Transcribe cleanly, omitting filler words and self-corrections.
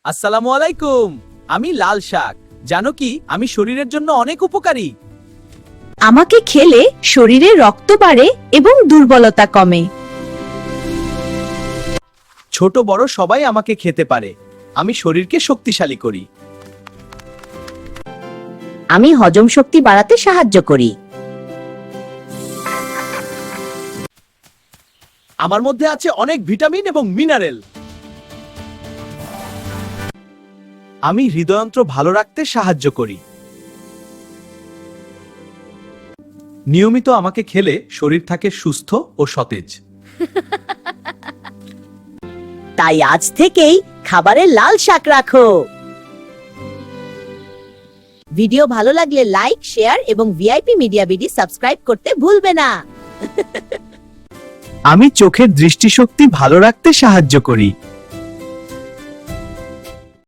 আসসালামু আলাইকুম। আমি লাল শাক। জানো কি, আমি শরীরের জন্য অনেক উপকারী। আমাকে খেলে শরীরে রক্ত বাড়ে এবং দুর্বলতা কমে। ছোট বড় সবাই আমাকে খেতে পারে। আমি শরীরকে শক্তিশালী করি। আমি হজম শক্তি বাড়াতে সাহায্য করি। আমার মধ্যে আছে অনেক ভিটামিন এবং মিনারেল। আমি হৃদয়যন্ত্র ভালো রাখতে সাহায্য করি। নিয়মিত আমাকে খেলে শরীর থাকে সুস্থ ও সতেজ। তাই আজ থেকেই খাবারে লাল শাক রাখো। ভিডিও ভালো লাগলে লাইক, শেয়ার এবং ভিআইপি মিডিয়া বিডি সাবস্ক্রাইব করতে ভুলবে না। আমি চোখের দৃষ্টিশক্তি ভালো রাখতে সাহায্য করি।